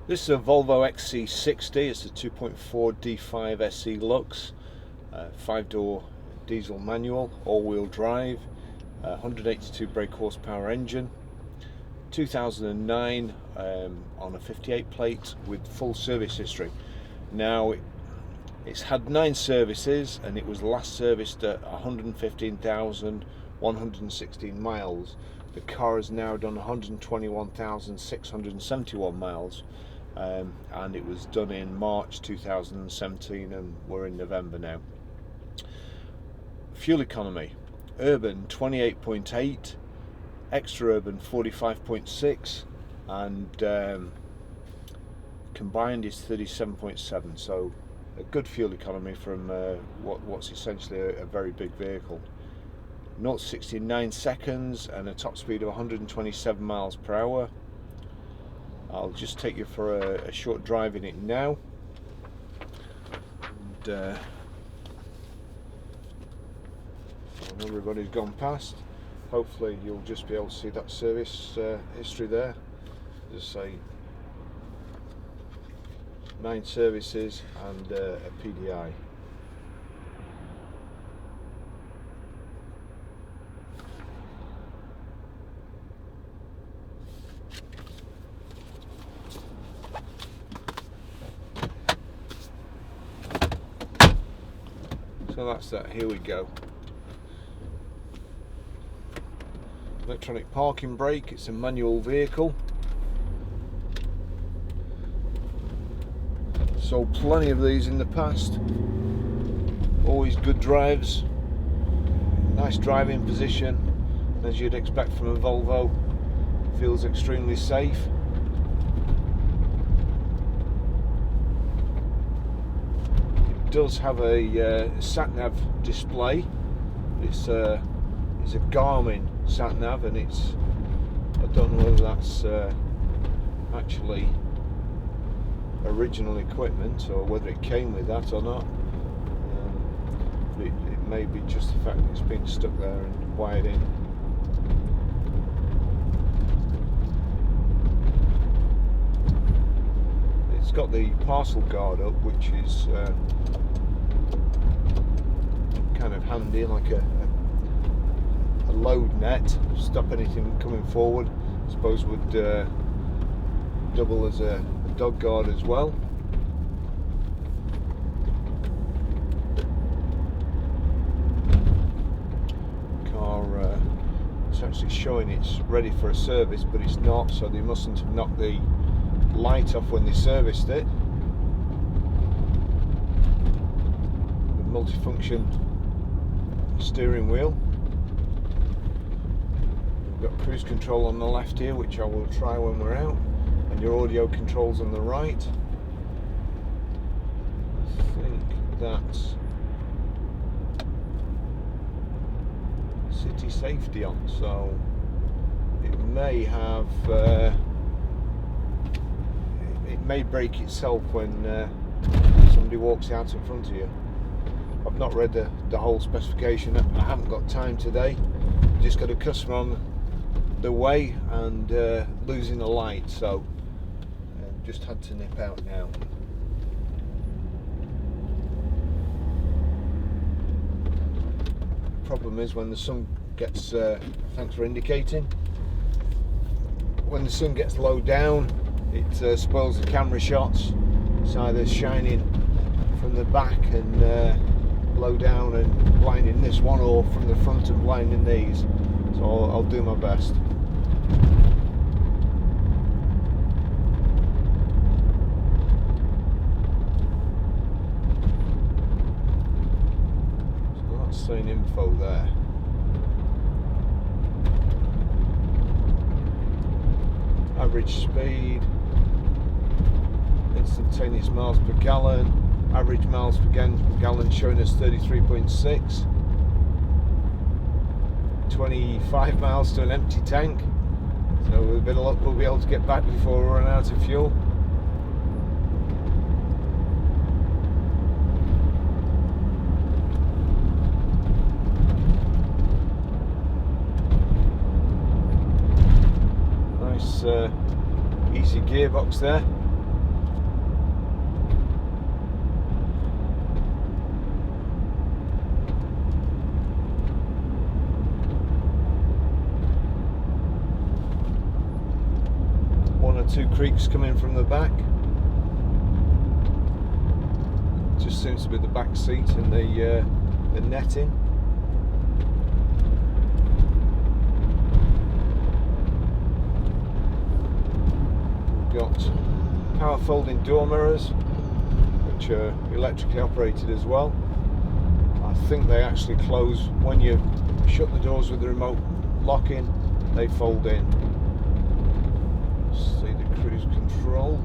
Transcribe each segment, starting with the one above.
This is a Volvo XC60. It's a 2.4 D5 SE Lux, 5-door diesel manual, all-wheel drive, 182 brake horsepower engine, 2009, on a 58 plate with full service history. Now it's had 9 services and it was last serviced at 115,116 miles. The car has now done 121,671 miles, and it was done in March 2017 and we're in November now. Fuel economy: urban 28.8, extra urban 45.6, and combined is 37.7. So a good fuel economy from what's essentially a very big vehicle. 0 to 60 in 9 seconds and a top speed of 127 miles per hour. I'll just take you for a short drive in it now. And, everybody's gone past. Hopefully you'll just be able to see that service history there. As I say, 9 services and a PDI. So that's that. Here we go. Electronic parking brake. It's a manual vehicle. Sold plenty of these in the past. Always good drives. Nice driving position, as you'd expect from a Volvo. Feels extremely safe. It does have a sat-nav display. It's a Garmin sat-nav, and I don't know whether that's actually original equipment or whether it came with that or not. But it may be just the fact that it's been stuck there and wired in. It's got the parcel guard up, which is kind of handy, like a load net, stop anything coming forward. I suppose would double as a dog guard as well. Car, it's actually showing it's ready for a service, but it's not, so they mustn't have knocked the light off when they serviced it. The multifunction steering wheel. We've got cruise control on the left here, which I will try when we're out, and your audio controls on the right. I think that's city safety on, so it may have it may brake itself when somebody walks out in front of you. I've not read the whole specification. I haven't got time today. Just got a customer on the way and losing a light, so just had to nip out now. Problem is when the sun gets thanks for indicating, when the sun gets low down, it spoils the camera shots. It's either shining from the back and low down and blinding this one, or from the front and blinding these. So I'll do my best. Saying info there. Average speed, instantaneous miles per gallon, average miles per gallon showing us 33.6, 25 miles to an empty tank, so with a bit of luck we'll be able to get back before we run out of fuel. Easy gearbox there. 2 creaks coming from the back. Just seems to be the back seat and the netting. We've got power folding door mirrors, which are electrically operated as well. I think they actually close when you shut the doors with the remote lock-in. They fold in. See the cruise control.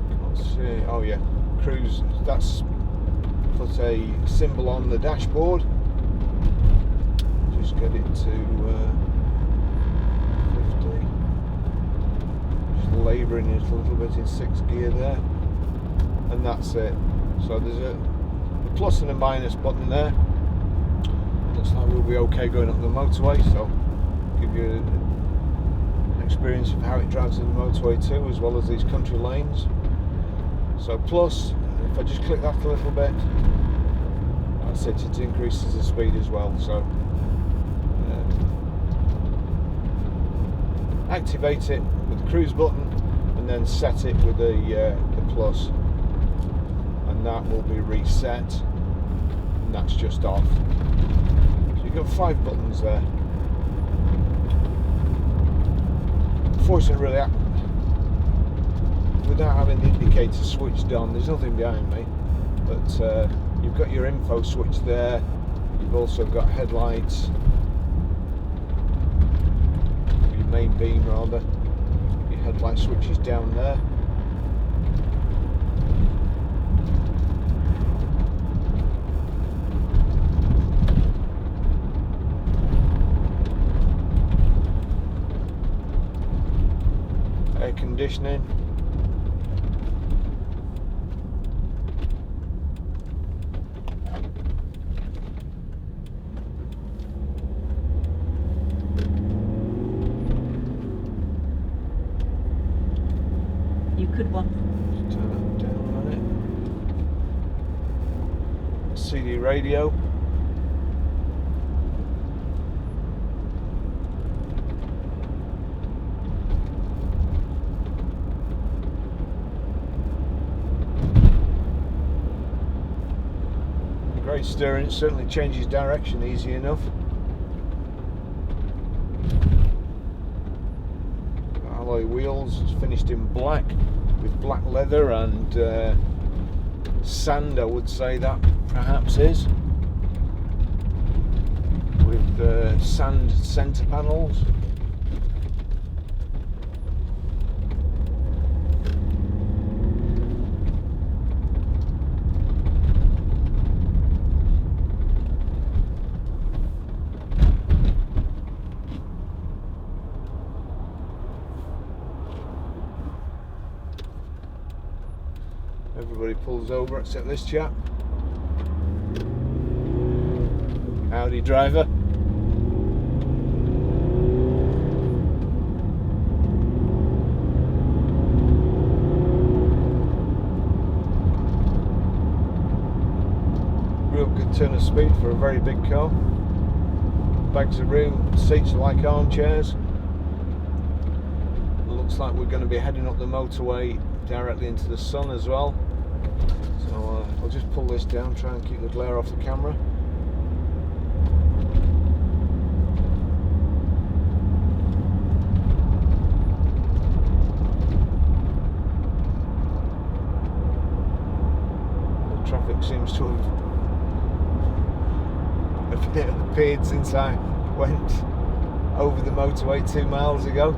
Can't see. Oh yeah, cruise. That's put a symbol on the dashboard. Just get it to 50. Just labouring it a little bit in 6th gear there, and that's it. So there's a plus and a minus button there. Looks like we'll be okay going up the motorway, so give you an experience of how it drives in the motorway too, as well as these country lanes. So plus, if I just click that a little bit, that's it, it increases the speed as well. So activate it with the cruise button and then set it with the plus, and that will be reset, and that's just off. So you've got 5 buttons there. Unfortunately, really, without having the indicator switched on, there's nothing behind me, but you've got your info switch there. You've also got headlights, your main beam rather. Your headlight switch is down there. Air conditioning. You could want. Just turn that down on it. CD radio. Great steering, it certainly changes direction easy enough. Alloy wheels, it's finished in black with black leather and sand, I would say that perhaps is, with sand centre panels. Everybody pulls over except this chap. Howdy, driver. Real good turn of speed for a very big car. Bags of room, seats are like armchairs. Looks like we're going to be heading up the motorway directly into the sun as well. So I'll just pull this down, try and keep the glare off the camera. The traffic seems to have appeared since I went over the motorway 2 miles ago.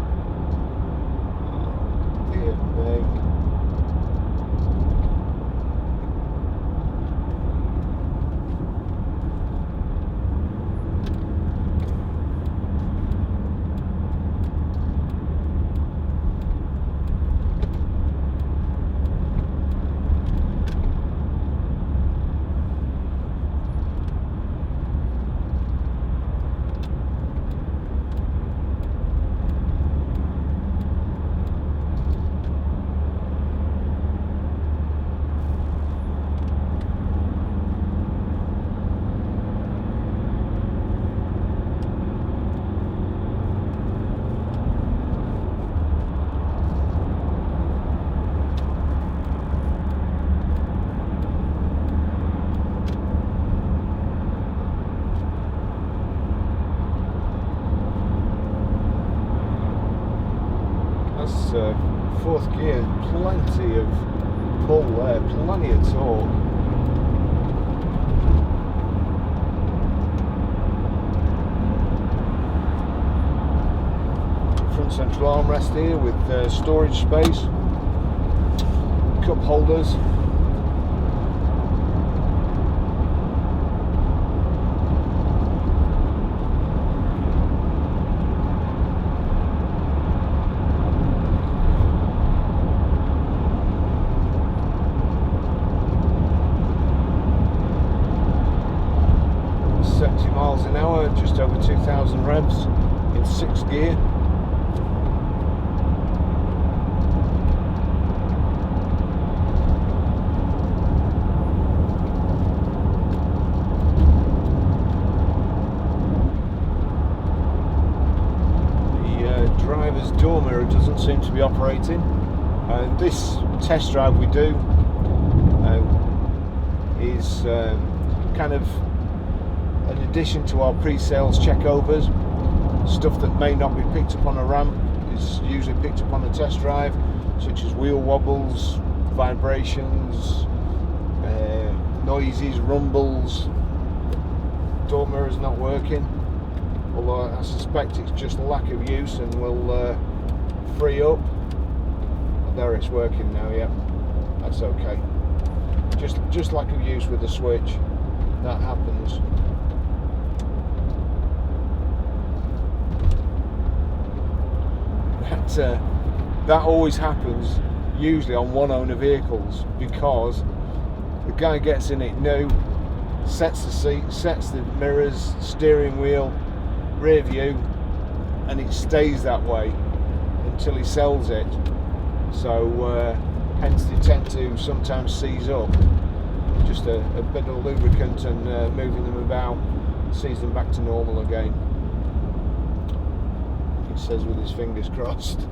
Oh, dear me. That's fourth gear, plenty of pull there, plenty of torque. Front central armrest here with storage space, cup holders. Miles an hour, just over 2,000 revs in 6th gear. The driver's door mirror doesn't seem to be operating. This test drive we do is kind of in addition to our pre-sales checkovers. Stuff that may not be picked up on a ramp is usually picked up on a test drive, such as wheel wobbles, vibrations, noises, rumbles. Door mirror's not working, although I suspect it's just lack of use and will free up. And there, it's working now. Yeah, that's okay. Just lack of use with the switch. That happens. That always happens usually on one owner vehicles, because the guy gets in it new, sets the seat, sets the mirrors, steering wheel, rear view, and it stays that way until he sells it. So hence they tend to sometimes seize up. Just a bit of lubricant and moving them about sees them back to normal again. He says with his fingers crossed.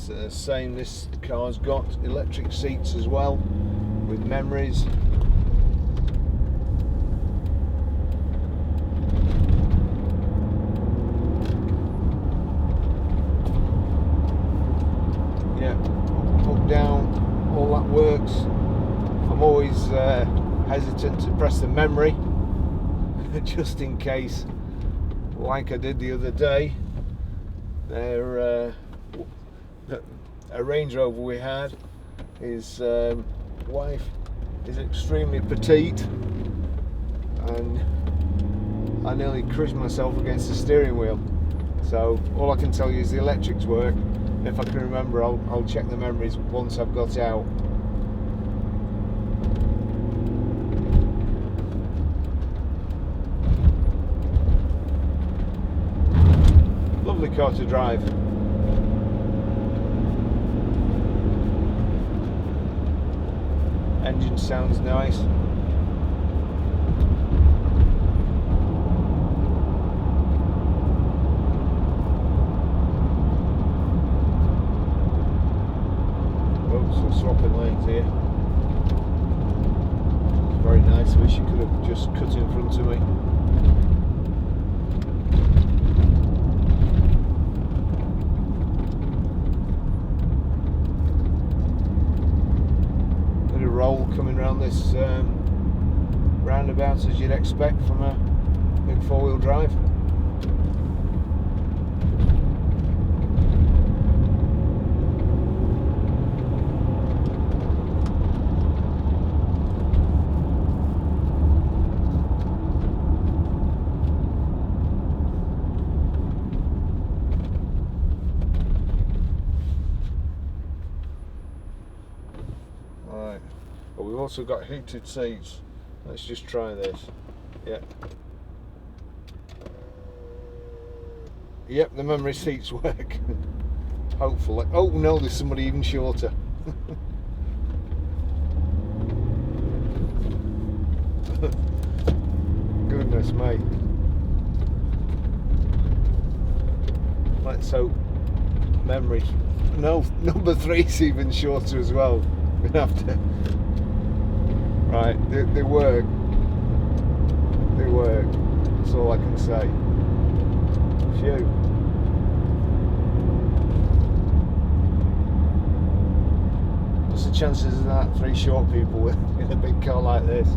It's saying this car's got electric seats as well, with memories. Yeah, up, down, all that works. I'm always hesitant to press the memory, just in case, like I did the other day. A Range Rover we had, his wife is extremely petite, and I nearly crushed myself against the steering wheel. So all I can tell you is the electrics work. If I can remember, I'll check the memories once I've got out. Lovely car to drive. Engine sounds nice. Oops, we're swapping lanes here. It's very nice. I wish you could have just cut in front of me. Roll coming around this roundabout, as you'd expect from a big four-wheel drive. Right. But we've also got heated seats. Let's just try this. Yeah. Yep, the memory seats work. Hopefully. Oh no, there's somebody even shorter. Goodness me. Let's hope memory. No, number 3's even shorter as well. We're gonna have to. Right, they work. They work. That's all I can say. Phew. What's the chances of that? 3 short people in a big car like this?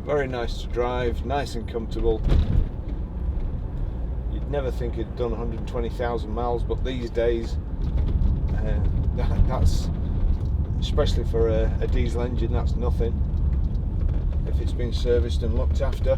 Very nice to drive, nice and comfortable. You'd never think it'd done 120,000 miles, but these days, that's, especially for a diesel engine, that's nothing if it's been serviced and looked after.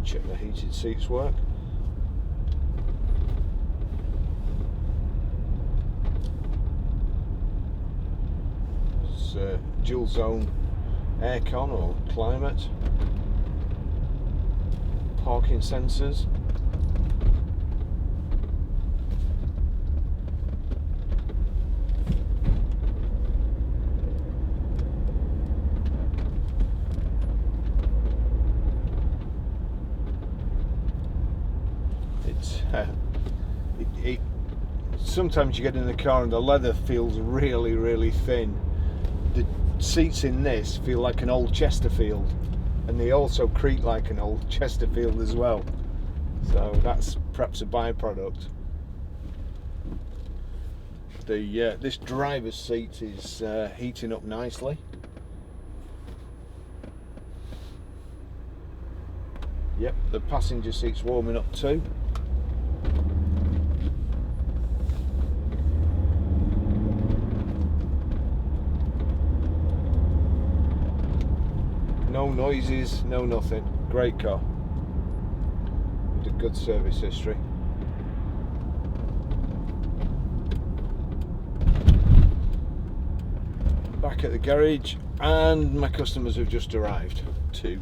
Check the heated seats work. It's dual zone aircon or climate. Parking sensors. Sometimes you get in the car and the leather feels really, really thin. The seats in this feel like an old Chesterfield, and they also creak like an old Chesterfield as well. So that's perhaps a byproduct. This driver's seat is heating up nicely. Yep, the passenger seat's warming up too. No noises, no nothing. Great car. With a good service history. Back at the garage, and my customers have just arrived too.